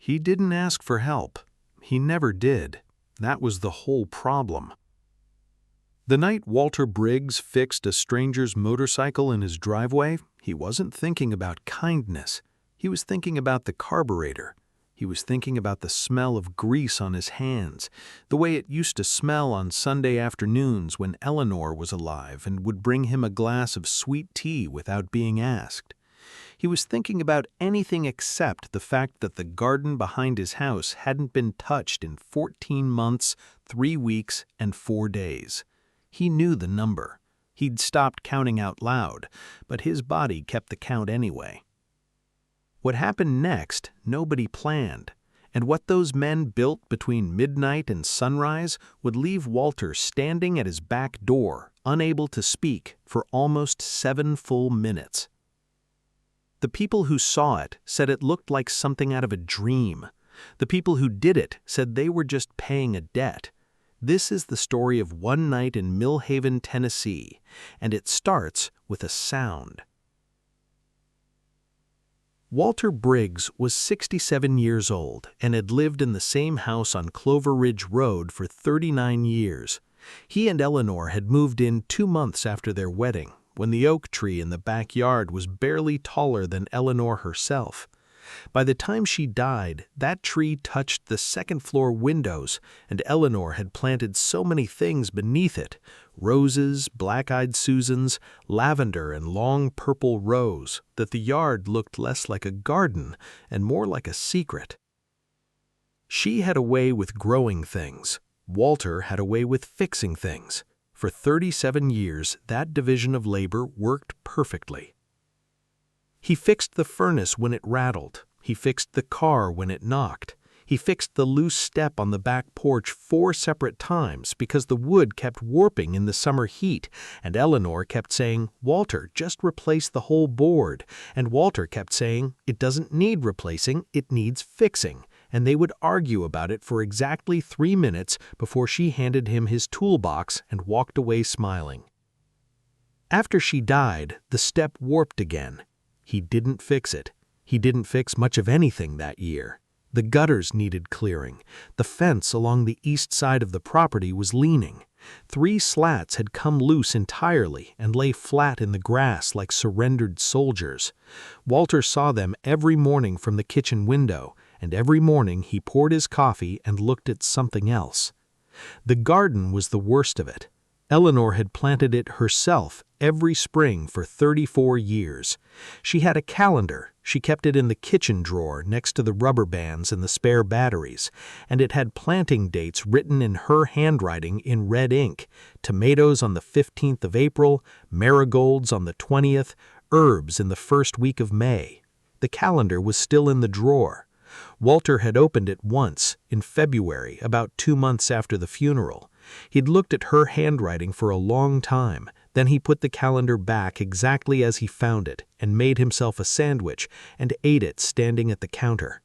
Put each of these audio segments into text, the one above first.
He didn't ask for help. He never did. That was the whole problem. The night Walter Briggs fixed a stranger's motorcycle in his driveway, he wasn't thinking about kindness. He was thinking about the carburetor. He was thinking about the smell of grease on his hands, the way it used to smell on Sunday afternoons when Eleanor was alive and would bring him a glass of sweet tea without being asked. He was thinking about anything except the fact that the garden behind his house hadn't been touched in 14 months, 3 weeks, and 4 days. He knew the number. He'd stopped counting out loud, but his body kept the count anyway. What happened next, nobody planned, and what those men built between midnight and sunrise would leave Walter standing at his back door, unable to speak, for almost 7 full minutes. The people who saw it said it looked like something out of a dream. The people who did it said they were just paying a debt. This is the story of one night in Millhaven, Tennessee, and it starts with a sound. Walter Briggs was 67 years old and had lived in the same house on Clover Ridge Road for 39 years. He and Eleanor had moved in 2 months after their wedding, when the oak tree in the backyard was barely taller than Eleanor herself. By the time she died, that tree touched the second-floor windows, and Eleanor had planted so many things beneath it: roses, black-eyed Susans, lavender, and long purple rose, that the yard looked less like a garden and more like a secret. She had a way with growing things. Walter had a way with fixing things. For 37 years, that division of labor worked perfectly. He fixed the furnace when it rattled. He fixed the car when it knocked. He fixed the loose step on the back porch 4 separate times because the wood kept warping in the summer heat, and Eleanor kept saying, "Walter, just replace the whole board." And Walter kept saying, "It doesn't need replacing, it needs fixing." And they would argue about it for exactly 3 minutes before she handed him his toolbox and walked away smiling. After she died, the step warped again. He didn't fix it. He didn't fix much of anything that year. The gutters needed clearing. The fence along the east side of the property was leaning. 3 slats had come loose entirely and lay flat in the grass like surrendered soldiers. Walter saw them every morning from the kitchen window, and every morning he poured his coffee and looked at something else. The garden was the worst of it. Eleanor had planted it herself every spring for 34 years. She had a calendar. She kept it in the kitchen drawer next to the rubber bands and the spare batteries, and it had planting dates written in her handwriting in red ink: tomatoes on the 15th of April, marigolds on the 20th, herbs in the first week of May. The calendar was still in the drawer. Walter had opened it once, in February, about 2 months after the funeral. He'd looked at her handwriting for a long time. Then he put the calendar back exactly as he found it and made himself a sandwich and ate it standing at the counter.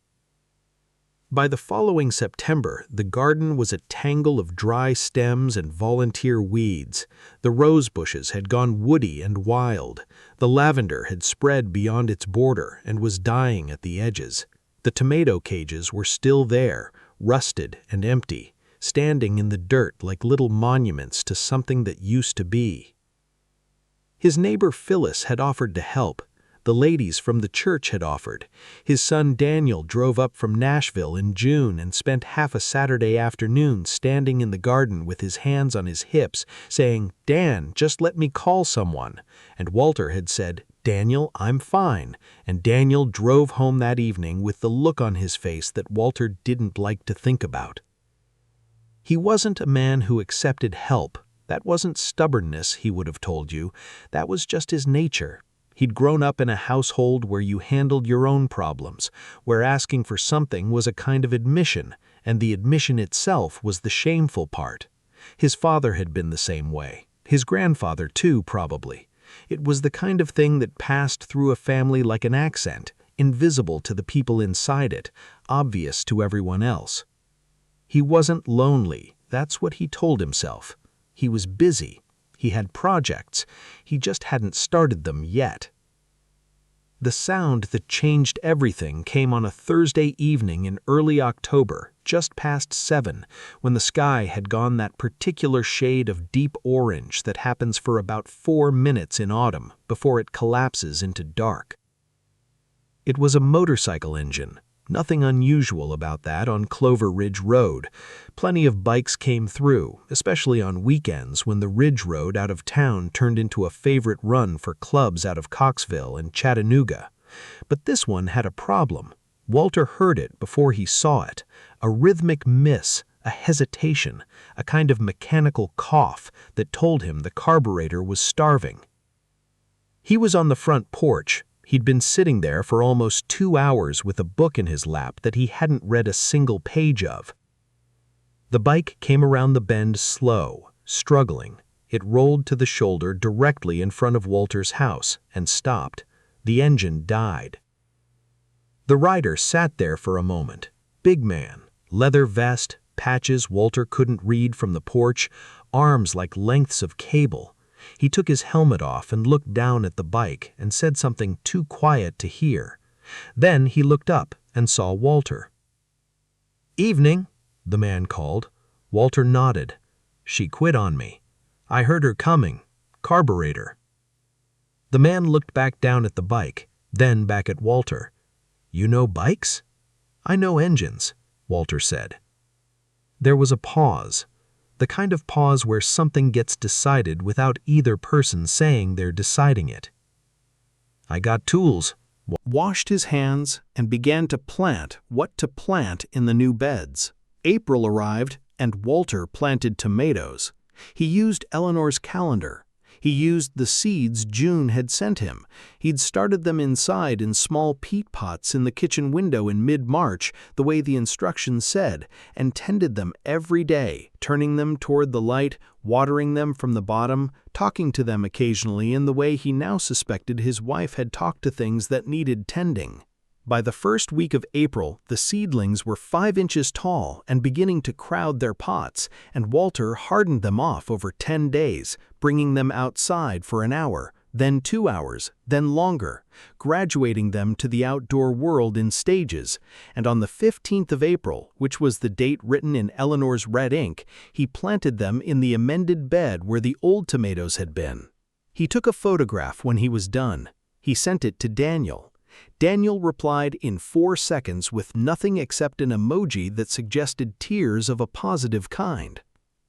By the following September, the garden was a tangle of dry stems and volunteer weeds. The rose bushes had gone woody and wild. The lavender had spread beyond its border and was dying at the edges. The tomato cages were still there, rusted and empty, standing in the dirt like little monuments to something that used to be. His neighbor Phyllis had offered to help. The ladies from the church had offered. His son Daniel drove up from Nashville in June and spent half a Saturday afternoon standing in the garden with his hands on his hips, saying, "Dan, just let me call someone." And Walter had said, "Daniel, I'm fine." And Daniel drove home that evening with the look on his face that Walter didn't like to think about. He wasn't a man who accepted help. That wasn't stubbornness, he would have told you. That was just his nature. He'd grown up in a household where you handled your own problems, where asking for something was a kind of admission, and the admission itself was the shameful part. His father had been the same way. His grandfather, too, probably. It was the kind of thing that passed through a family like an accent, invisible to the people inside it, obvious to everyone else. He wasn't lonely, that's what he told himself. He was busy. He had projects. He just hadn't started them yet. The sound that changed everything came on a Thursday evening in early October, just past 7, when the sky had gone that particular shade of deep orange that happens for about 4 minutes in autumn before it collapses into dark. It was a motorcycle engine. Nothing unusual about that on Clover Ridge Road. Plenty of bikes came through, especially on weekends when the Ridge Road out of town turned into a favorite run for clubs out of Coxville and Chattanooga. But this one had a problem. Walter heard it before he saw it. A rhythmic miss, a hesitation, a kind of mechanical cough that told him the carburetor was starving. He was on the front porch. He'd been sitting there for almost 2 hours with a book in his lap that he hadn't read a single page of. The bike came around the bend slow, struggling. It rolled to the shoulder directly in front of Walter's house and stopped. The engine died. The rider sat there for a moment. Big man, leather vest, patches Walter couldn't read from the porch, arms like lengths of cable. He took his helmet off and looked down at the bike and said something too quiet to hear. Then he looked up and saw Walter. "Evening," the man called. Walter nodded. "She quit on me. I heard her coming. Carburetor." The man looked back down at the bike, then back at Walter. "You know bikes?" "I know engines," Walter said. There was a pause. The kind of pause where something gets decided without either person saying they're deciding it. "I got tools." Washed his hands and began to plant what to plant in the new beds. April arrived and Walter planted tomatoes. He used Eleanor's calendar. He used the seeds June had sent him. He'd started them inside in small peat pots in the kitchen window in mid-March, the way the instructions said, and tended them every day, turning them toward the light, watering them from the bottom, talking to them occasionally in the way he now suspected his wife had talked to things that needed tending. By the first week of April, the seedlings were 5 inches tall and beginning to crowd their pots, and Walter hardened them off over 10 days, bringing them outside for an hour, then 2 hours, then longer, graduating them to the outdoor world in stages, and on the 15th of April, which was the date written in Eleanor's red ink, he planted them in the amended bed where the old tomatoes had been. He took a photograph when he was done. He sent it to Daniel. Daniel replied in 4 seconds with nothing except an emoji that suggested tears of a positive kind.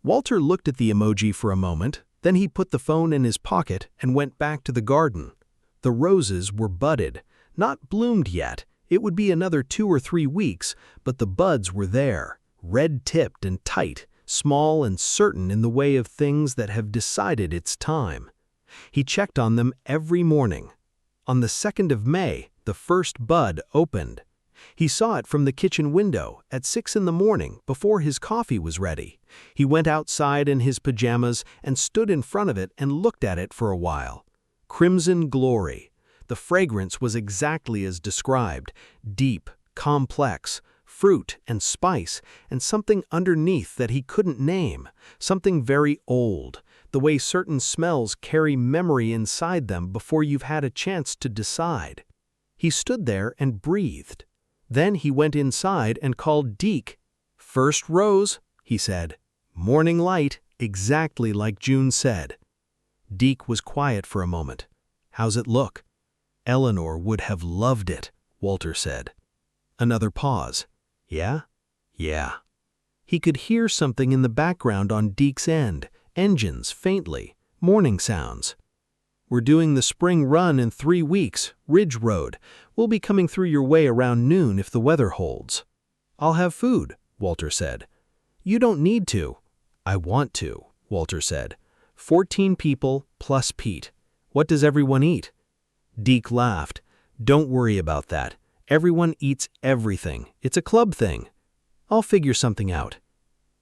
Walter looked at the emoji for a moment, then he put the phone in his pocket and went back to the garden. The roses were budded, not bloomed yet. It would be another 2 or 3 weeks, but the buds were there, red-tipped and tight, small and certain in the way of things that have decided it's time. He checked on them every morning. On the 2nd of May, the first bud opened. He saw it from the kitchen window at 6 in the morning before his coffee was ready. He went outside in his pajamas and stood in front of it and looked at it for a while. Crimson glory. The fragrance was exactly as described, deep, complex, fruit and spice, and something underneath that he couldn't name, something very old, the way certain smells carry memory inside them before you've had a chance to decide. He stood there and breathed. Then he went inside and called Deke. "First rose," he said. "Morning light," exactly like June said. Deke was quiet for a moment. "How's it look?" "Eleanor would have loved it," Walter said. Another pause. "Yeah?" "Yeah." He could hear something in the background on Deke's end, engines faintly, morning sounds. "We're doing the spring run in 3 weeks, Ridge Road. We'll be coming through your way around noon if the weather holds." "I'll have food," Walter said. "You don't need to." "I want to," Walter said. 14 people plus Pete. What does everyone eat?" Deke laughed. "Don't worry about that. Everyone eats everything. It's a club thing. I'll figure something out."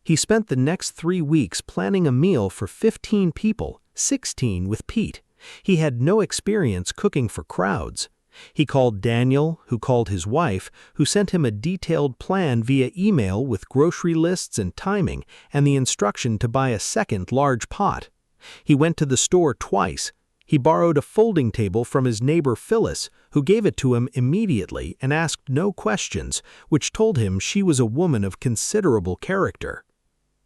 He spent the next 3 weeks planning a meal for 15 people, 16 with Pete. He had no experience cooking for crowds. He called Daniel, who called his wife, who sent him a detailed plan via email with grocery lists and timing and the instruction to buy a second large pot. He went to the store twice. He borrowed a folding table from his neighbor Phyllis, who gave it to him immediately and asked no questions, which told him she was a woman of considerable character.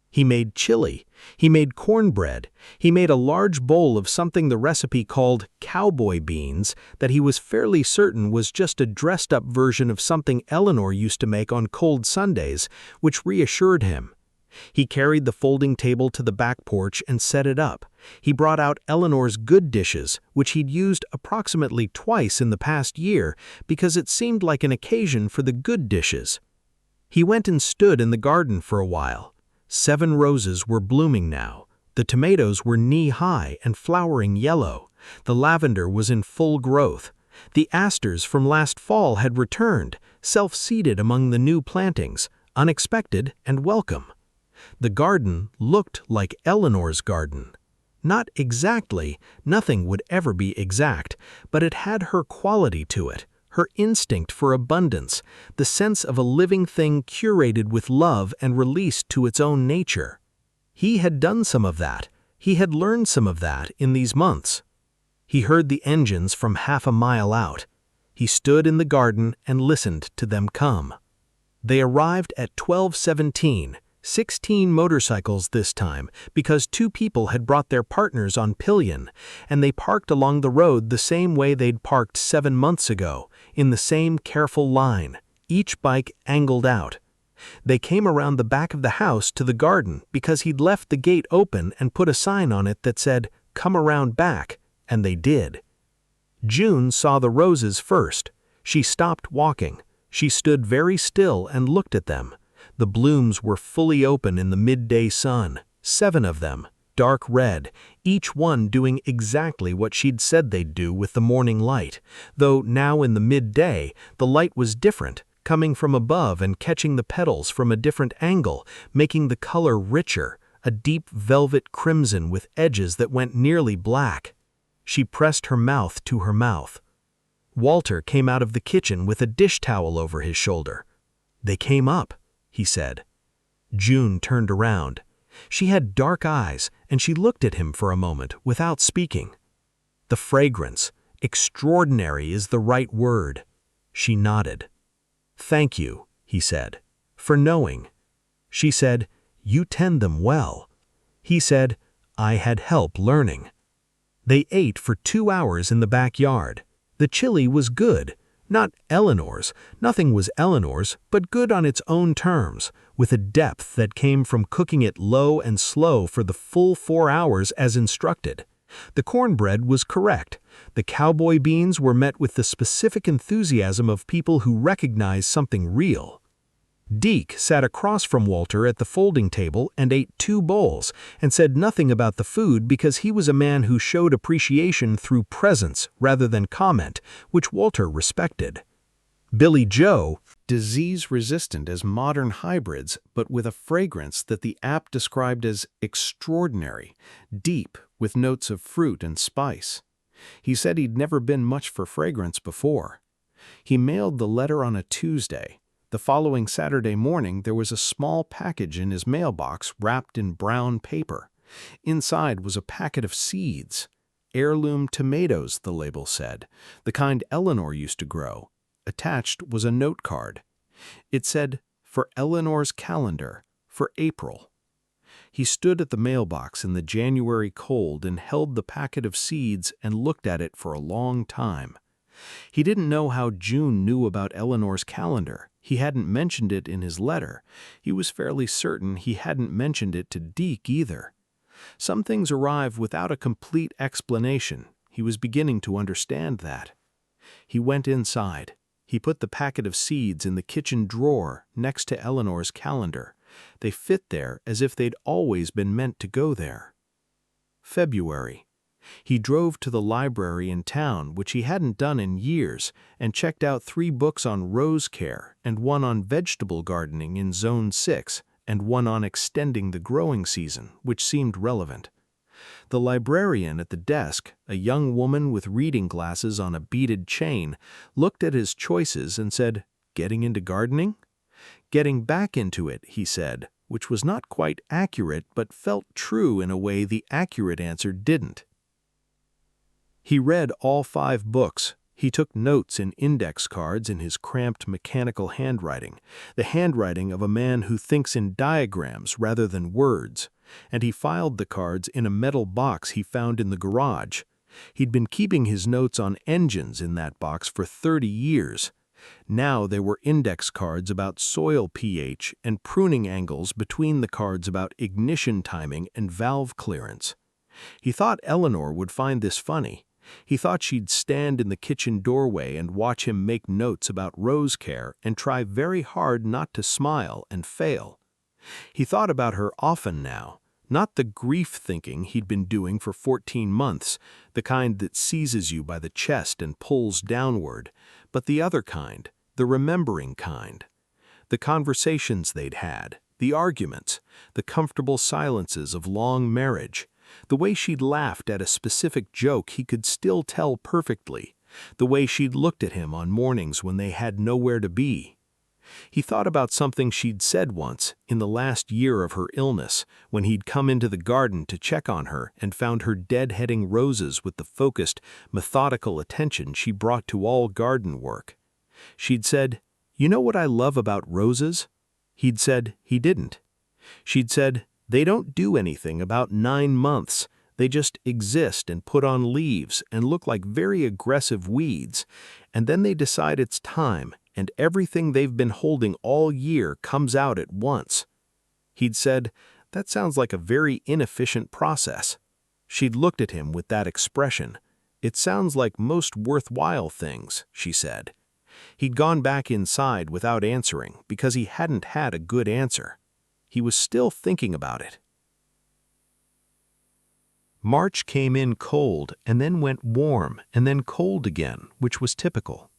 He made chili. He made cornbread. He made a large bowl of something the recipe called cowboy beans that he was fairly certain was just a dressed-up version of something Eleanor used to make on cold Sundays, which reassured him. He carried the folding table to the back porch and set it up. He brought out Eleanor's good dishes, which he'd used approximately twice in the past year because it seemed like an occasion for the good dishes. He went and stood in the garden for a while. 7 roses were blooming now. The tomatoes were knee-high and flowering yellow. The lavender was in full growth. The asters from last fall had returned, self-seated among the new plantings, unexpected and welcome. The garden looked like Eleanor's garden. Not exactly, nothing would ever be exact, but it had her quality to it, her instinct for abundance, the sense of a living thing curated with love and released to its own nature. He had done some of that. He had learned some of that in these months. He heard the engines from half a mile out. He stood in the garden and listened to them come. They arrived at 12:17, 16 motorcycles this time, because 2 people had brought their partners on pillion, and they parked along the road the same way they'd parked 7 months ago, in the same careful line, each bike angled out. They came around the back of the house to the garden because he'd left the gate open and put a sign on it that said, "Come around back," and they did. June saw the roses first. She stopped walking. She stood very still and looked at them. The blooms were fully open in the midday sun, 7 of them, dark red, each one doing exactly what she'd said they'd do with the morning light, though now in the midday, the light was different, coming from above and catching the petals from a different angle, making the color richer, a deep velvet crimson with edges that went nearly black. She pressed her mouth to her mouth. Walter came out of the kitchen with a dish towel over his shoulder. "They came up," he said. June turned around. She had dark eyes, and she looked at him for a moment without speaking. "The fragrance, extraordinary is the right word." She nodded. "Thank you," he said, "for knowing." She said, "You tend them well." He said, "I had help learning." They ate for 2 hours in the backyard. The chili was good. Not Eleanor's, nothing was Eleanor's, but good on its own terms, with a depth that came from cooking it low and slow for the full 4 hours as instructed. The cornbread was correct. The cowboy beans were met with the specific enthusiasm of people who recognize something real. Deke sat across from Walter at the folding table and ate 2 bowls and said nothing about the food because he was a man who showed appreciation through presence rather than comment, which Walter respected. Billy Joe, disease-resistant as modern hybrids, but with a fragrance that the app described as extraordinary, deep with notes of fruit and spice. He said he'd never been much for fragrance before. He mailed the letter on a Tuesday. The following Saturday morning, there was a small package in his mailbox wrapped in brown paper. Inside was a packet of seeds. Heirloom tomatoes, the label said, the kind Eleanor used to grow. Attached was a note card. It said, "For Eleanor's calendar, for April." He stood at the mailbox in the January cold and held the packet of seeds and looked at it for a long time. He didn't know how June knew about Eleanor's calendar. He hadn't mentioned it in his letter. He was fairly certain he hadn't mentioned it to Deke either. Some things arrive without a complete explanation. He was beginning to understand that. He went inside. He put the packet of seeds in the kitchen drawer next to Eleanor's calendar. They fit there as if they'd always been meant to go there. February. He drove to the library in town, which he hadn't done in years, and checked out 3 books on rose care and 1 on vegetable gardening in Zone 6 and 1 on extending the growing season, which seemed relevant. The librarian at the desk, a young woman with reading glasses on a beaded chain, looked at his choices and said, "Getting into gardening?" "Getting back into it," he said, which was not quite accurate but felt true in a way the accurate answer didn't. He read all 5 books. He took notes in index cards in his cramped mechanical handwriting, the handwriting of a man who thinks in diagrams rather than words, and he filed the cards in a metal box he found in the garage. He'd been keeping his notes on engines in that box for 30 years. Now there were index cards about soil pH and pruning angles between the cards about ignition timing and valve clearance. He thought Eleanor would find this funny. He thought she'd stand in the kitchen doorway and watch him make notes about rose care and try very hard not to smile and fail. He thought about her often now, not the grief thinking he'd been doing for 14 months, the kind that seizes you by the chest and pulls downward, but the other kind, the remembering kind. The conversations they'd had, the arguments, the comfortable silences of long marriage, the way she'd laughed at a specific joke he could still tell perfectly, the way she'd looked at him on mornings when they had nowhere to be. He thought about something she'd said once, in the last year of her illness, when he'd come into the garden to check on her and found her deadheading roses with the focused, methodical attention she brought to all garden work. She'd said, "You know what I love about roses?" He'd said he didn't. She'd said, "They don't do anything about 9 months. They just exist and put on leaves and look like very aggressive weeds, and then they decide it's time, and everything they've been holding all year comes out at once." He'd said, "That sounds like a very inefficient process." She'd looked at him with that expression. "It sounds like most worthwhile things," she said. He'd gone back inside without answering because he hadn't had a good answer. He was still thinking about it. March came in cold and then went warm and then cold again, which was typical.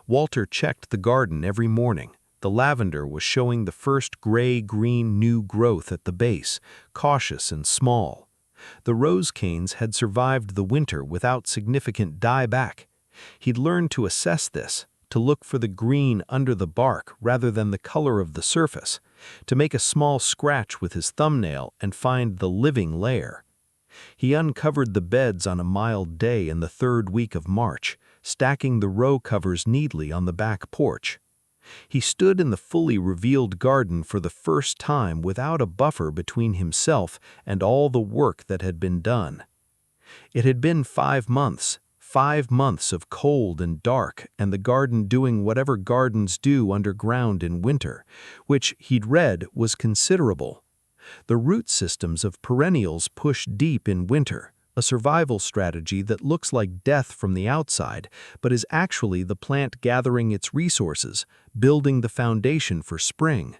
Walter checked the garden every morning. The lavender was showing the first gray-green new growth at the base, cautious and small. The rose canes had survived the winter without significant dieback. He'd learned to assess this, to look for the green under the bark rather than the color of the surface, to make a small scratch with his thumbnail and find the living layer. He uncovered the beds on a mild day in the 3rd week of March, stacking the row covers neatly on the back porch. He stood in the fully revealed garden for the first time without a buffer between himself and all the work that had been done. It had been 5 months. 5 months of cold and dark, and the garden doing whatever gardens do underground in winter, which, he'd read, was considerable. The root systems of perennials push deep in winter, a survival strategy that looks like death from the outside, but is actually the plant gathering its resources, building the foundation for spring.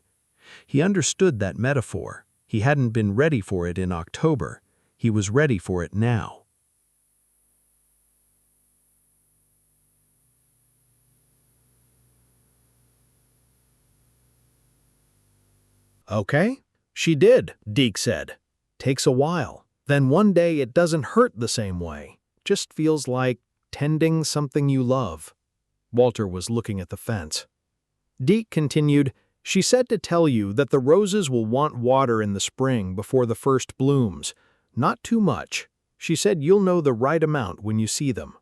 He understood that metaphor. He hadn't been ready for it in October. He was ready for it now. "Okay, she did," Deke said. "Takes a while. Then one day it doesn't hurt the same way. Just feels like tending something you love." Walter was looking at the fence. Deke continued, "She said to tell you that the roses will want water in the spring before the first blooms. Not too much. She said you'll know the right amount when you see them."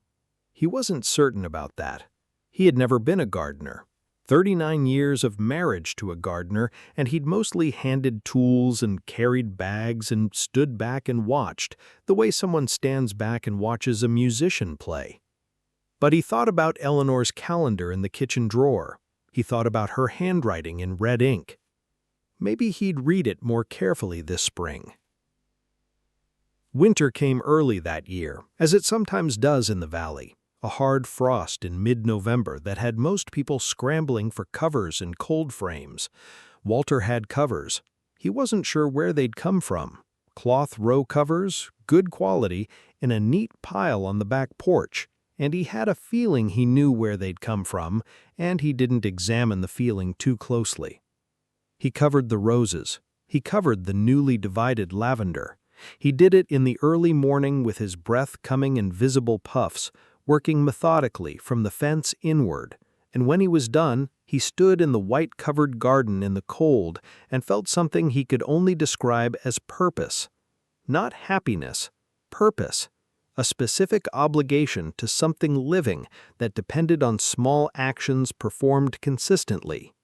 He wasn't certain about that. He had never been a gardener. 39 years of marriage to a gardener, and he'd mostly handed tools and carried bags and stood back and watched, the way someone stands back and watches a musician play. But he thought about Eleanor's calendar in the kitchen drawer. He thought about her handwriting in red ink. Maybe he'd read it more carefully this spring. Winter came early that year, as it sometimes does in the valley. A hard frost in mid-November that had most people scrambling for covers and cold frames. Walter had covers. He wasn't sure where they'd come from. Cloth row covers, good quality, in a neat pile on the back porch, and he had a feeling he knew where they'd come from, and he didn't examine the feeling too closely. He covered the roses. He covered the newly divided lavender. He did it in the early morning with his breath coming in visible puffs, working methodically from the fence inward, and when he was done, he stood in the white-covered garden in the cold and felt something he could only describe as purpose. Not happiness, purpose. a specific obligation to something living that depended on small actions performed consistently.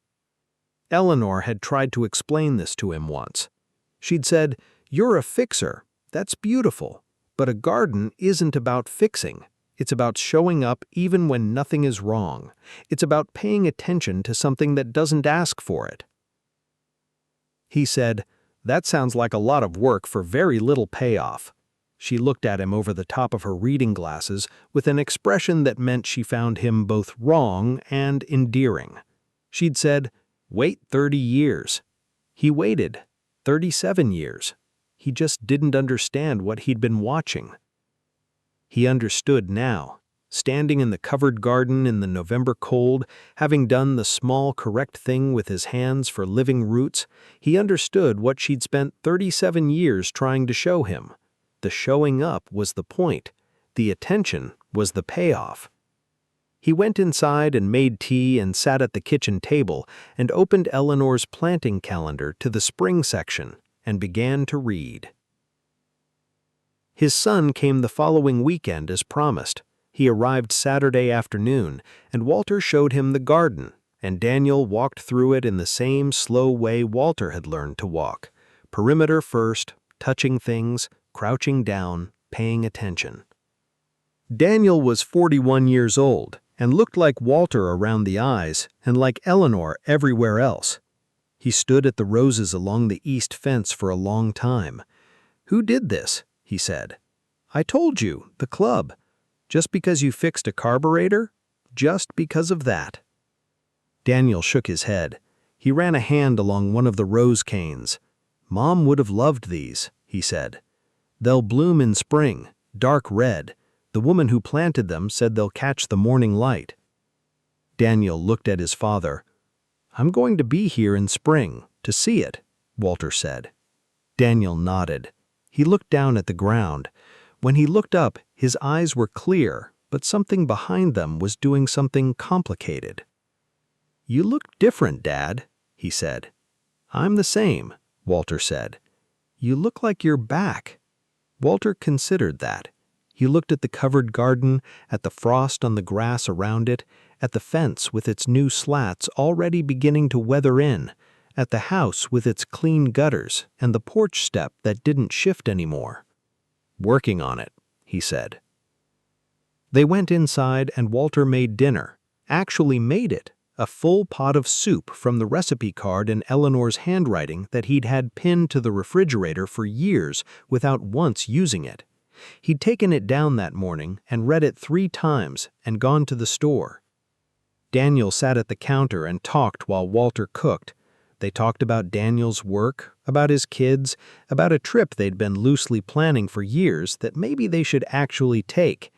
Eleanor had tried to explain this to him once. She'd said, "You're a fixer. That's beautiful. But a garden isn't about fixing. It's about showing up even when nothing is wrong. It's about paying attention to something that doesn't ask for it." He said, "That sounds like a lot of work for very little payoff." She looked at him over the top of her reading glasses with an expression that meant she found him both wrong and endearing. She'd said, "Wait 30 years. He waited 37 years. He just didn't understand what he'd been watching. He understood now. Standing in the covered garden in the November cold, having done the small correct thing with his hands for living roots, he understood what she'd spent 37 years trying to show him. The showing up was the point. The attention was the payoff. He went inside and made tea and sat at the kitchen table and opened Eleanor's planting calendar to the spring section and began to read. His son came the following weekend as promised. He arrived Saturday afternoon, and Walter showed him the garden, and Daniel walked through it in the same slow way Walter had learned to walk. Perimeter first, touching things, crouching down, paying attention. Daniel was 41 years old and looked like Walter around the eyes and like Eleanor everywhere else. He stood at the roses along the east fence for a long time. "Who did this?" he said. "I told you, the club. Just because you fixed a carburetor? Just because of that." Daniel shook his head. He ran a hand along one of the rose canes. "Mom would have loved these," he said. "They'll bloom in spring, dark red. The woman who planted them said they'll catch the morning light." Daniel looked at his father. "I'm going to be here in spring, to see it," Walter said. Daniel nodded. He looked down at the ground. When he looked up, his eyes were clear, but something behind them was doing something complicated. "You look different, Dad," he said. "I'm the same," Walter said. "You look like you're back." Walter considered that. He looked at the covered garden, at the frost on the grass around it, at the fence with its new slats already beginning to weather in, at the house with its clean gutters and the porch step that didn't shift anymore. "Working on it," he said. They went inside and Walter made dinner, actually made it, a full pot of soup from the recipe card in Eleanor's handwriting that he'd had pinned to the refrigerator for years without once using it. He'd taken it down that morning and read it 3 times and gone to the store. Daniel sat at the counter and talked while Walter cooked. They talked about Daniel's work, about his kids, about a trip they'd been loosely planning for years that maybe they should actually take.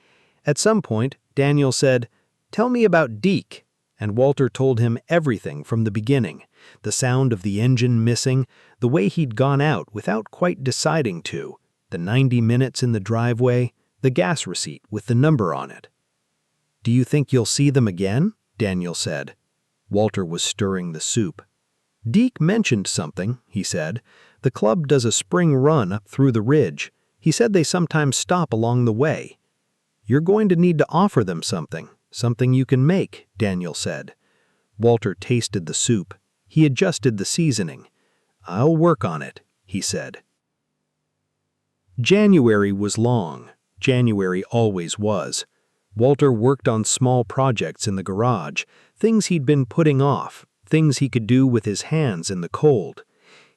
At some point, Daniel said, "Tell me about Deke," and Walter told him everything from the beginning, the sound of the engine missing, the way he'd gone out without quite deciding to, the 90 minutes in the driveway, the gas receipt with the number on it. "Do you think you'll see them again?" Daniel said. Walter was stirring the soup. "Deke mentioned something," he said. "The club does a spring run up through the ridge. He said they sometimes stop along the way." "You're going to need to offer them something you can make," Daniel said. Walter tasted the soup. He adjusted the seasoning. "I'll work on it," he said. January was long. January always was. Walter worked on small projects in the garage, things he'd been putting off, things he could do with his hands in the cold.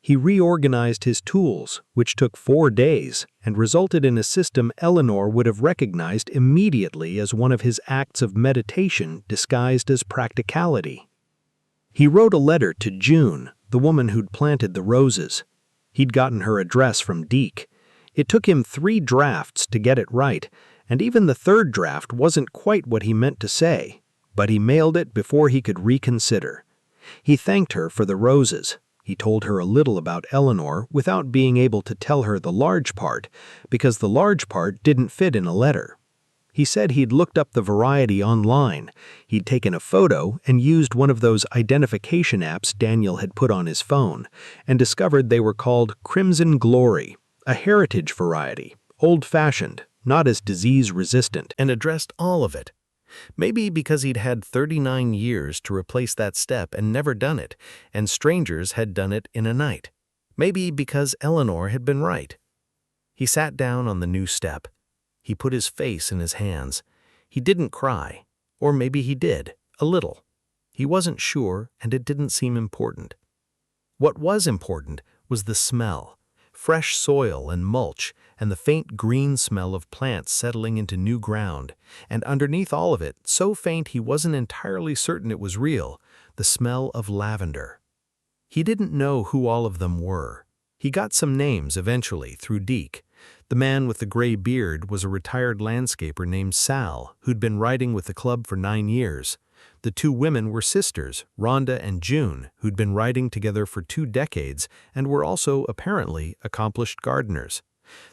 He reorganized his tools, which took 4 days, and resulted in a system Eleanor would have recognized immediately as one of his acts of meditation disguised as practicality. He wrote a letter to June, the woman who'd planted the roses. He'd gotten her address from Deke. It took him 3 drafts to get it right, and even the 3rd draft wasn't quite what he meant to say, but he mailed it before he could reconsider. He thanked her for the roses. He told her a little about Eleanor without being able to tell her the large part, because the large part didn't fit in a letter. He said he'd looked up the variety online. He'd taken a photo and used one of those identification apps Daniel had put on his phone, and discovered they were called Crimson Glory, a heritage variety, old-fashioned, not as disease-resistant. and addressed all of it. Maybe because he'd had 39 years to replace that step and never done it, and strangers had done it in a night. Maybe because Eleanor had been right. He sat down on the new step. He put his face in his hands. He didn't cry, or maybe he did, a little. He wasn't sure, and it didn't seem important. What was important was the smell, fresh soil and mulch, and the faint green smell of plants settling into new ground, and underneath all of it, so faint he wasn't entirely certain it was real, the smell of lavender. He didn't know who all of them were. He got some names eventually through Deke. The man with the gray beard was a retired landscaper named Sal, who'd been riding with the club for 9 years. The 2 women were sisters, Rhonda and June, who'd been riding together for 2 decades and were also, apparently, accomplished gardeners.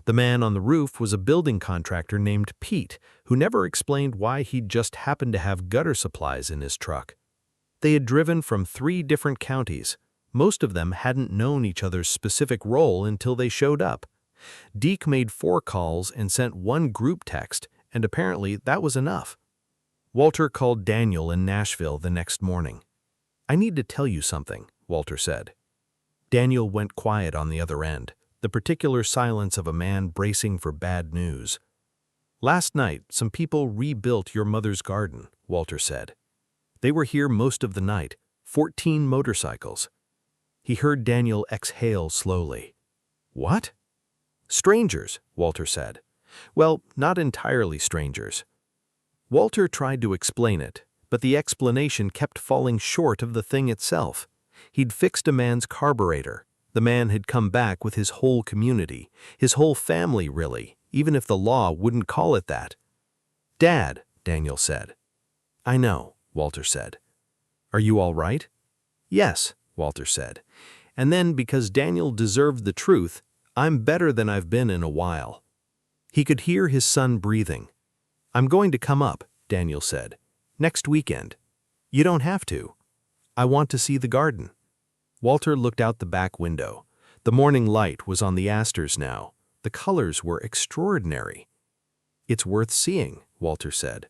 The man on the roof was a building contractor named Pete, who never explained why he'd just happened to have gutter supplies in his truck. They had driven from 3 different counties. Most of them hadn't known each other's specific role until they showed up. Deke made 4 calls and sent 1 group text, and apparently that was enough. Walter called Daniel in Nashville the next morning. "I need to tell you something," Walter said. Daniel went quiet on the other end, the particular silence of a man bracing for bad news. "Last night, some people rebuilt your mother's garden," Walter said. "They were here most of the night, 14 motorcycles." He heard Daniel exhale slowly. "What?" "Strangers," Walter said. "Well, not entirely strangers." Walter tried to explain it, but the explanation kept falling short of the thing itself. He'd fixed a man's carburetor. The man had come back with his whole community, his whole family really, even if the law wouldn't call it that. "Dad," Daniel said. "I know," Walter said. "Are you all right?" "Yes," Walter said. And then, because Daniel deserved the truth, "I'm better than I've been in a while." He could hear his son breathing. "I'm going to come up," Daniel said. "Next weekend." "You don't have to. I want to see the garden." Walter looked out the back window. The morning light was on the asters now. The colors were extraordinary. "It's worth seeing," Walter said.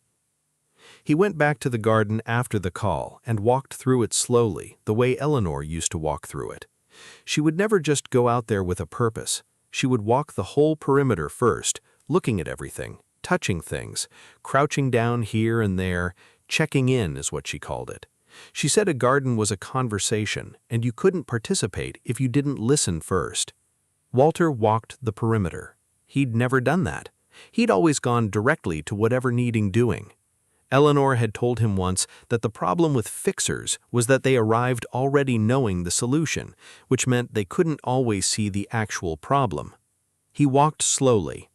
He went back to the garden after the call and walked through it slowly, the way Eleanor used to walk through it. She would never just go out there with a purpose. She would walk the whole perimeter first, looking at everything, touching things, crouching down here and there. Checking in is what she called it. She said a garden was a conversation, and you couldn't participate if you didn't listen first. Walter walked the perimeter. He'd never done that. He'd always gone directly to whatever needing doing. Eleanor had told him once that the problem with fixers was that they arrived already knowing the solution, which meant they couldn't always see the actual problem. He walked slowly.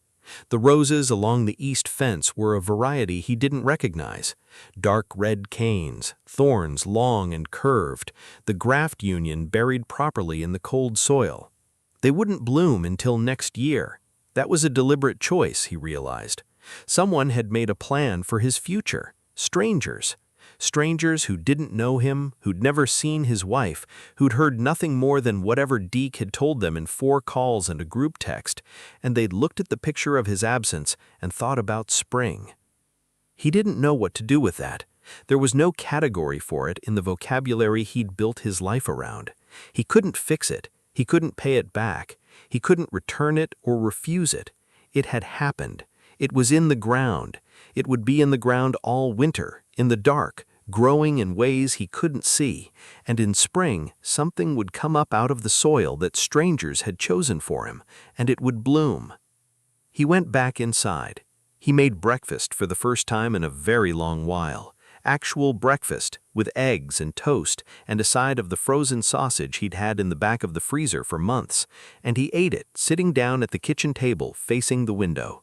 The roses along the east fence were a variety he didn't recognize. Dark red canes, thorns long and curved, the graft union buried properly in the cold soil. They wouldn't bloom until next year. That was a deliberate choice, he realized. Someone had made a plan for his future. Strangers. Strangers who didn't know him, who'd never seen his wife, who'd heard nothing more than whatever Deke had told them in 4 calls and a group text, and they'd looked at the picture of his absence and thought about spring. He didn't know what to do with that. There was no category for it in the vocabulary he'd built his life around. He couldn't fix it. He couldn't pay it back. He couldn't return it or refuse it. It had happened. It was in the ground. It would be in the ground all winter, in the dark, growing in ways he couldn't see, and in spring something would come up out of the soil that strangers had chosen for him, and it would bloom. He went back inside. He made breakfast for the first time in a very long while. Actual breakfast, with eggs and toast, and a side of the frozen sausage he'd had in the back of the freezer for months, and he ate it sitting down at the kitchen table facing the window.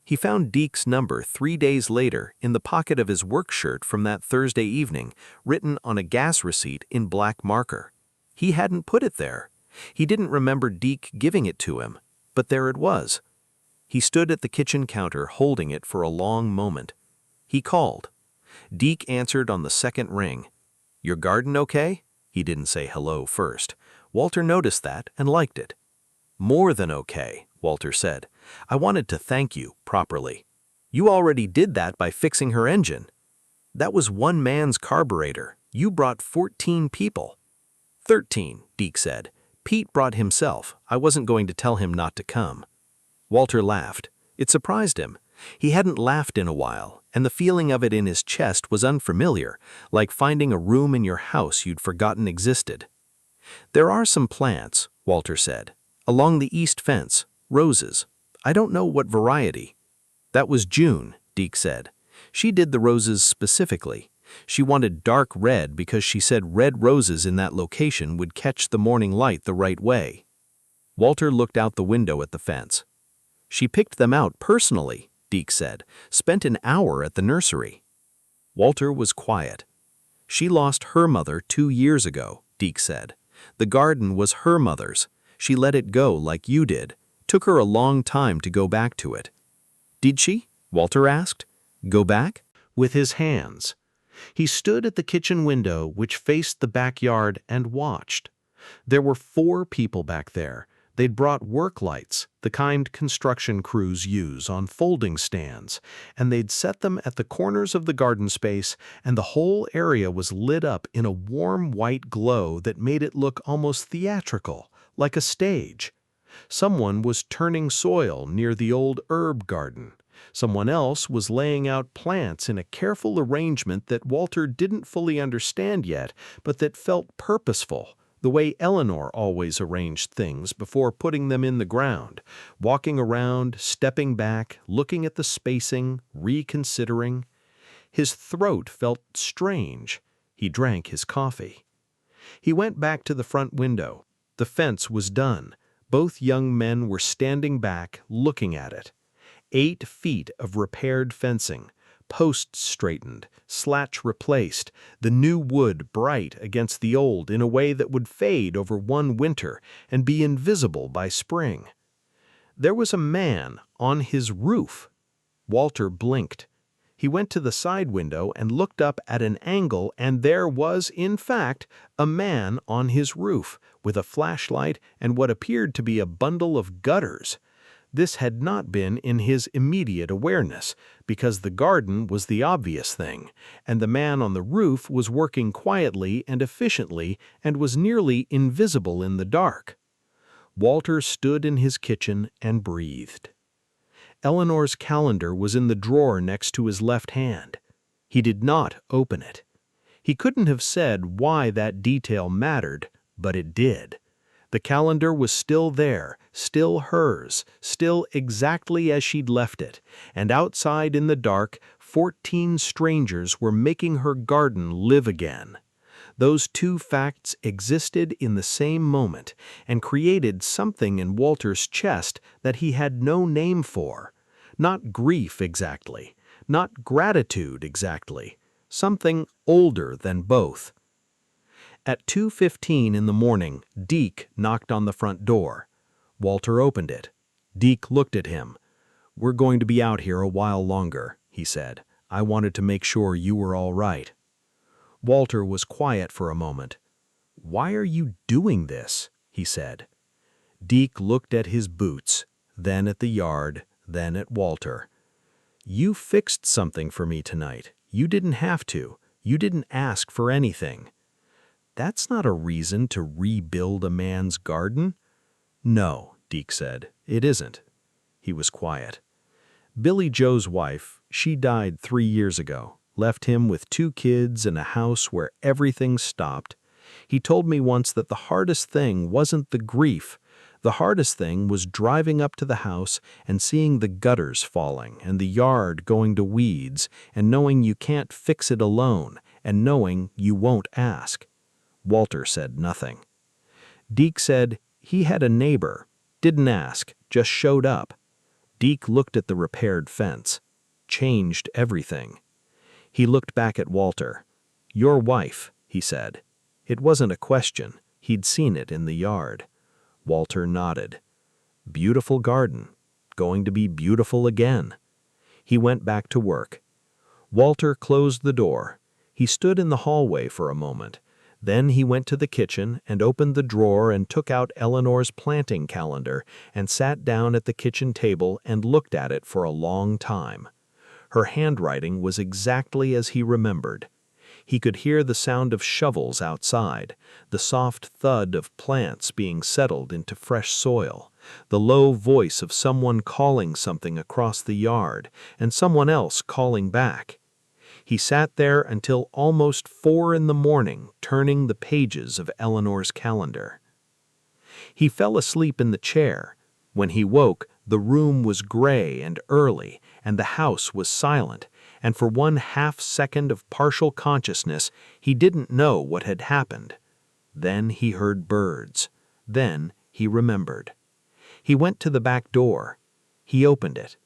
He found Deke's number 3 days later in the pocket of his work shirt from that Thursday evening, written on a gas receipt in black marker. He hadn't put it there. He didn't remember Deke giving it to him, but there it was. He stood at the kitchen counter holding it for a long moment. He called. Deke answered on the second ring. "Your garden okay?" He didn't say hello first. Walter noticed that and liked it. "More than okay," Walter said. I wanted to thank you properly. You already did that by fixing her engine. That was one man's carburetor. You brought 14 people. 13, Deke said. Pete brought himself. I wasn't going to tell him not to come. Walter laughed. It surprised him. He hadn't laughed in a while, and the feeling of it in his chest was unfamiliar, like finding a room in your house you'd forgotten existed. There are some plants, Walter said, along the east fence, roses. I don't know what variety. That was June, Deke said. She did the roses specifically. She wanted dark red because she said red roses in that location would catch the morning light the right way. Walter looked out the window at the fence. She picked them out personally, Deke said, spent an hour at the nursery. Walter was quiet. She lost her mother 2 years ago, Deke said. The garden was her mother's. She let it go like you did. Took her a long time to go back to it. Did she? Walter asked. Go back? With his hands. He stood at the kitchen window, which faced the backyard, and watched. There were 4 people back there. They'd brought work lights, the kind construction crews use on folding stands, and they'd set them at the corners of the garden space, and the whole area was lit up in a warm white glow that made it look almost theatrical, like a stage. Someone was turning soil near the old herb garden. Someone else was laying out plants in a careful arrangement that Walter didn't fully understand yet, but that felt purposeful, the way Eleanor always arranged things before putting them in the ground, walking around, stepping back, looking at the spacing, reconsidering. His throat felt strange. He drank his coffee. He went back to the front window. The fence was done. Both young men were standing back, looking at it. 8 feet of repaired fencing, posts straightened, slats replaced, the new wood bright against the old in a way that would fade over one winter and be invisible by spring. There was a man on his roof. Walter blinked. He went to the side window and looked up at an angle, and there was, in fact, a man on his roof, with a flashlight and what appeared to be a bundle of gutters. This had not been in his immediate awareness, because the garden was the obvious thing, and the man on the roof was working quietly and efficiently and was nearly invisible in the dark. Walter stood in his kitchen and breathed. Eleanor's calendar was in the drawer next to his left hand. He did not open it. He couldn't have said why that detail mattered, but it did. The calendar was still there, still hers, still exactly as she'd left it, and outside in the dark, 14 strangers were making her garden live again. Those 2 facts existed in the same moment and created something in Walter's chest that he had no name for. Not grief exactly, not gratitude exactly, something older than both. At 2:15 in the morning, Deke knocked on the front door. Walter opened it. Deke looked at him. "We're going to be out here a while longer," he said. "I wanted to make sure you were all right." Walter was quiet for a moment. "Why are you doing this?" he said. Deke looked at his boots, then at the yard, then at Walter. "You fixed something for me tonight. You didn't have to. You didn't ask for anything." "That's not a reason to rebuild a man's garden." "No," Deke said, "it isn't." He was quiet. Billy Joe's wife, she died 3 years ago, left him with 2 kids and a house where everything stopped. He told me once that the hardest thing wasn't the grief. The hardest thing was driving up to the house and seeing the gutters falling and the yard going to weeds and knowing you can't fix it alone and knowing you won't ask. Walter said nothing. Deke said he had a neighbor, didn't ask, just showed up. Deke looked at the repaired fence. Changed everything. He looked back at Walter. "Your wife," he said. It wasn't a question. He'd seen it in the yard. Walter nodded. Beautiful garden. Going to be beautiful again. He went back to work. Walter closed the door. He stood in the hallway for a moment. Then he went to the kitchen and opened the drawer and took out Eleanor's planting calendar and sat down at the kitchen table and looked at it for a long time. Her handwriting was exactly as he remembered. He could hear the sound of shovels outside, the soft thud of plants being settled into fresh soil, the low voice of someone calling something across the yard, and someone else calling back. He sat there until almost 4 in the morning, turning the pages of Eleanor's calendar. He fell asleep in the chair. When he woke, the room was gray and early, and the house was silent, and for 1/2 second of partial consciousness, he didn't know what had happened. Then he heard birds. Then he remembered. He went to the back door. He opened it.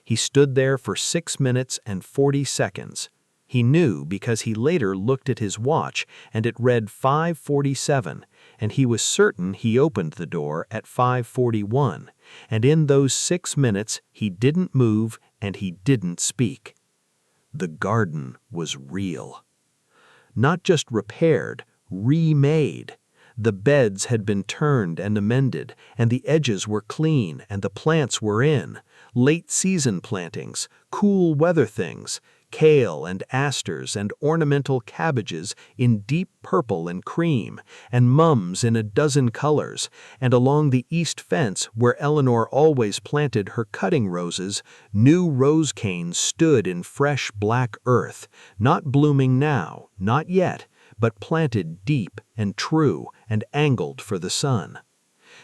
He stood there for 6 minutes and 40 seconds. He knew because he later looked at his watch and it read 5:47, and he was certain he opened the door at 5:41, and in those 6 minutes he didn't move and he didn't speak. The garden was real. Not just repaired, remade. The beds had been turned and amended, and the edges were clean and the plants were in. Late-season plantings, cool weather things, kale and asters and ornamental cabbages in deep purple and cream, and mums in a dozen colors, and along the east fence where Eleanor always planted her cutting roses, new rose canes stood in fresh black earth, not blooming now, not yet, but planted deep and true and angled for the sun.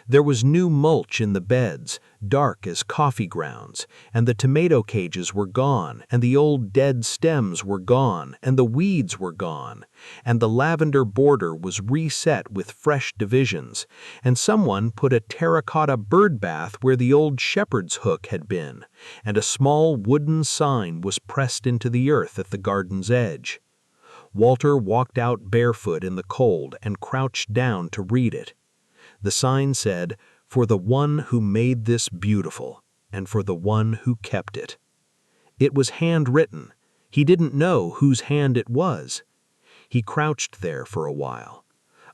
There was new mulch in the beds, dark as coffee grounds, and the tomato cages were gone, and the old dead stems were gone, and the weeds were gone, and the lavender border was reset with fresh divisions, and someone put a terracotta bird bath where the old shepherd's hook had been, and a small wooden sign was pressed into the earth at the garden's edge. Walter walked out barefoot in the cold and crouched down to read it. The sign said, "For the one who made this beautiful, and for the one who kept it." It was handwritten. He didn't know whose hand it was. He crouched there for a while.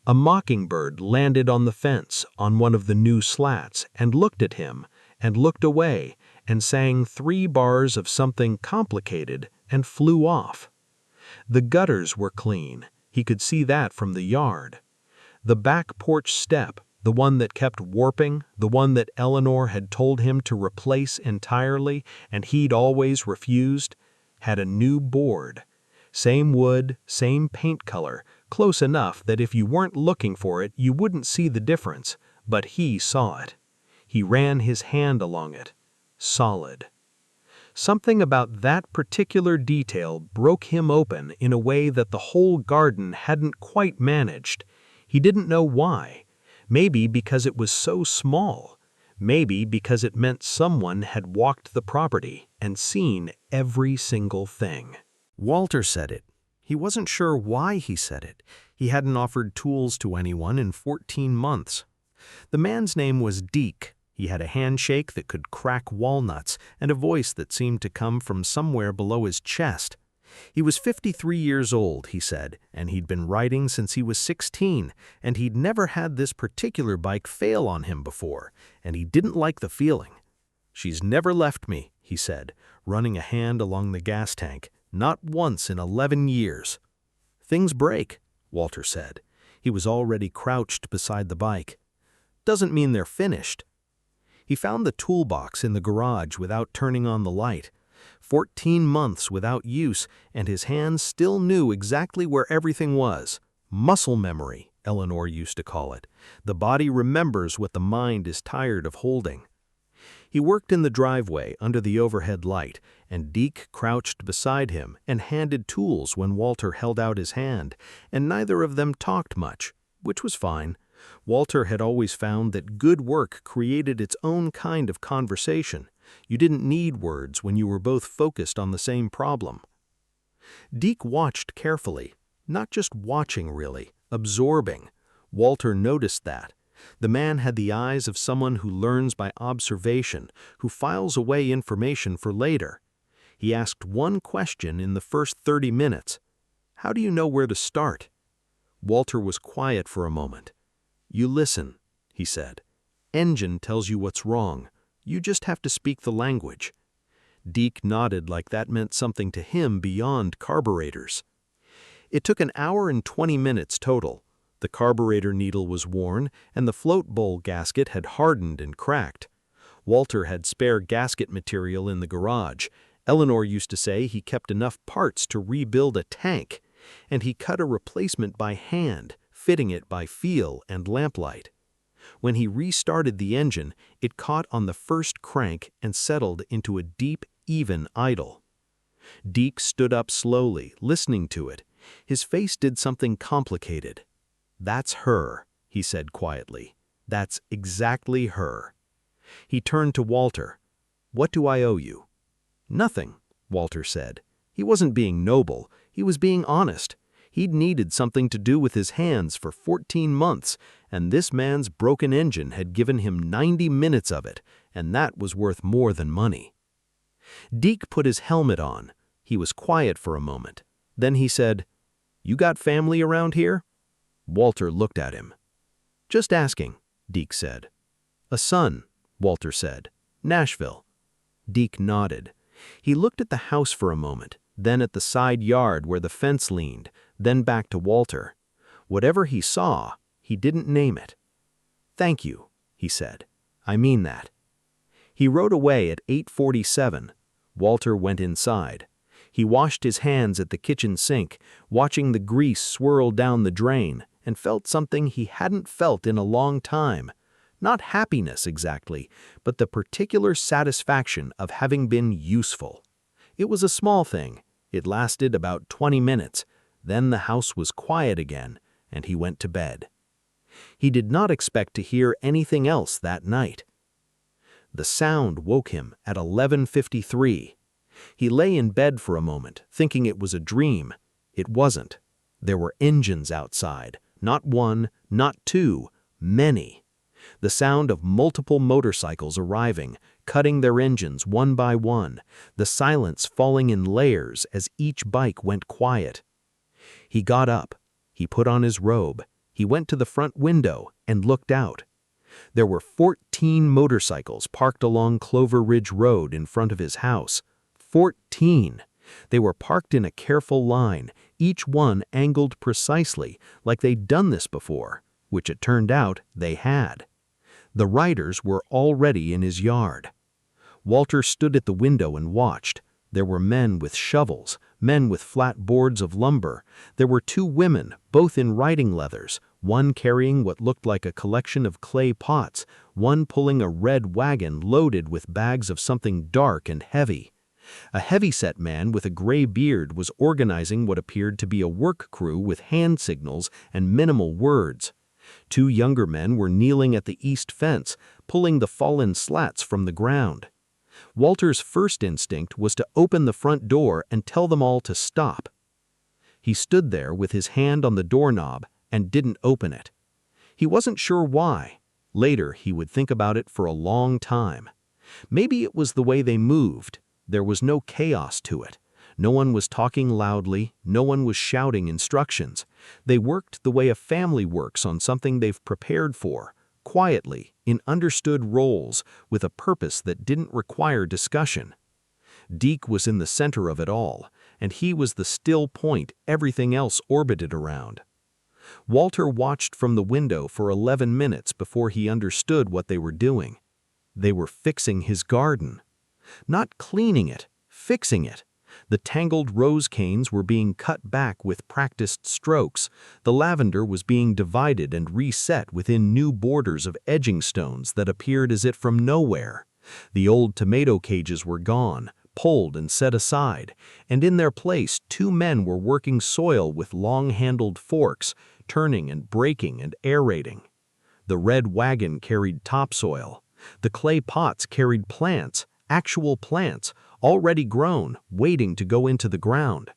A mockingbird landed on the fence on one of the new slats and looked at him, and looked away, and sang 3 bars of something complicated and flew off. The gutters were clean. He could see that from the yard. The back porch step, the one that kept warping, the one that Eleanor had told him to replace entirely and he'd always refused, had a new board. Same wood, same paint color, close enough that if you weren't looking for it, you wouldn't see the difference, but he saw it. He ran his hand along it. Solid. Something about that particular detail broke him open in a way that the whole garden hadn't quite managed. He didn't know why. Maybe because it was so small. Maybe because it meant someone had walked the property and seen every single thing. Walter said it. He wasn't sure why he said it. He hadn't offered tools to anyone in 14 months. The man's name was Deke. He had a handshake that could crack walnuts and a voice that seemed to come from somewhere below his chest. He was 53 years old, he said, and he'd been riding since he was 16, and he'd never had this particular bike fail on him before, and he didn't like the feeling. "She's never left me," he said, running a hand along the gas tank, "not once in 11 years. "Things break," Walter said. He was already crouched beside the bike. "Doesn't mean they're finished." He found the toolbox in the garage without turning on the light. 14 months without use, and his hands still knew exactly where everything was. Muscle memory, Eleanor used to call it. The body remembers what the mind is tired of holding. He worked in the driveway under the overhead light, and Deke crouched beside him and handed tools when Walter held out his hand, and neither of them talked much, which was fine. Walter had always found that good work created its own kind of conversation. You didn't need words when you were both focused on the same problem. Deke watched carefully, not just watching really, absorbing. Walter noticed that. The man had the eyes of someone who learns by observation, who files away information for later. He asked one question in the first 30 minutes. "How do you know where to start?" Walter was quiet for a moment. "You listen," he said. "Engine tells you what's wrong. You just have to speak the language." Deke nodded like that meant something to him beyond carburetors. It took an hour and 20 minutes total. The carburetor needle was worn, and the float bowl gasket had hardened and cracked. Walter had spare gasket material in the garage. Eleanor used to say he kept enough parts to rebuild a tank, and he cut a replacement by hand, fitting it by feel and lamplight. When he restarted the engine, it caught on the first crank and settled into a deep, even idle. Deke stood up slowly, listening to it. His face did something complicated. "That's her," he said quietly. "That's exactly her." He turned to Walter. "What do I owe you?" "Nothing," Walter said. He wasn't being noble. He was being honest. He'd needed something to do with his hands for 14 months, and this man's broken engine had given him 90 minutes of it, and that was worth more than money. Deke put his helmet on. He was quiet for a moment. Then he said, "You got family around here?" Walter looked at him. "Just asking," Deke said. "A son," Walter said. "Nashville." Deke nodded. He looked at the house for a moment, then at the side yard where the fence leaned, then back to Walter. Whatever he saw, he didn't name it. "Thank you," he said. "I mean that." He rode away at 8:47. Walter went inside. He washed his hands at the kitchen sink, watching the grease swirl down the drain, and felt something he hadn't felt in a long time. Not happiness exactly, but the particular satisfaction of having been useful. It was a small thing. It lasted about 20 minutes. Then the house was quiet again, and he went to bed. He did not expect to hear anything else that night. The sound woke him at 11:53. He lay in bed for a moment, thinking it was a dream. It wasn't. There were engines outside. Not one, not two, many. The sound of multiple motorcycles arriving, cutting their engines one by one, the silence falling in layers as each bike went quiet. He got up. He put on his robe. He went to the front window and looked out. There were 14 motorcycles parked along Clover Ridge Road in front of his house. 14. They were parked in a careful line, each one angled precisely, like they'd done this before, which it turned out they had. The riders were already in his yard. Walter stood at the window and watched. There were men with shovels, men with flat boards of lumber. There were two women, both in riding leathers, one carrying what looked like a collection of clay pots, one pulling a red wagon loaded with bags of something dark and heavy. A heavy-set man with a gray beard was organizing what appeared to be a work crew with hand signals and minimal words. Two younger men were kneeling at the east fence, pulling the fallen slats from the ground. Walter's first instinct was to open the front door and tell them all to stop. He stood there with his hand on the doorknob and didn't open it. He wasn't sure why. Later, he would think about it for a long time. Maybe it was the way they moved. There was no chaos to it. No one was talking loudly, no one was shouting instructions. They worked the way a family works on something they've prepared for, quietly, in understood roles, with a purpose that didn't require discussion. Deke was in the center of it all, and he was the still point everything else orbited around. Walter watched from the window for 11 minutes before he understood what they were doing. They were fixing his garden. Not cleaning it, fixing it. The tangled rose canes were being cut back with practiced strokes. The lavender was being divided and reset within new borders of edging stones that appeared as if from nowhere. The old tomato cages were gone, pulled and set aside, and in their place 2 men were working soil with long-handled forks, turning and breaking and aerating. The red wagon carried topsoil. The clay pots carried plants, actual plants, already grown, waiting to go into the ground.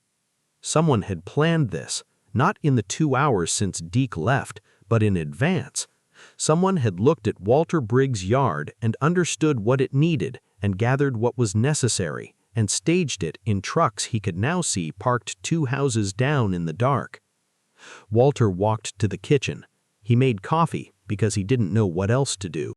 Someone had planned this, not in the 2 hours since Deke left, but in advance. Someone had looked at Walter Briggs' yard and understood what it needed and gathered what was necessary and staged it in trucks he could now see parked 2 houses down in the dark. Walter walked to the kitchen. He made coffee because he didn't know what else to do.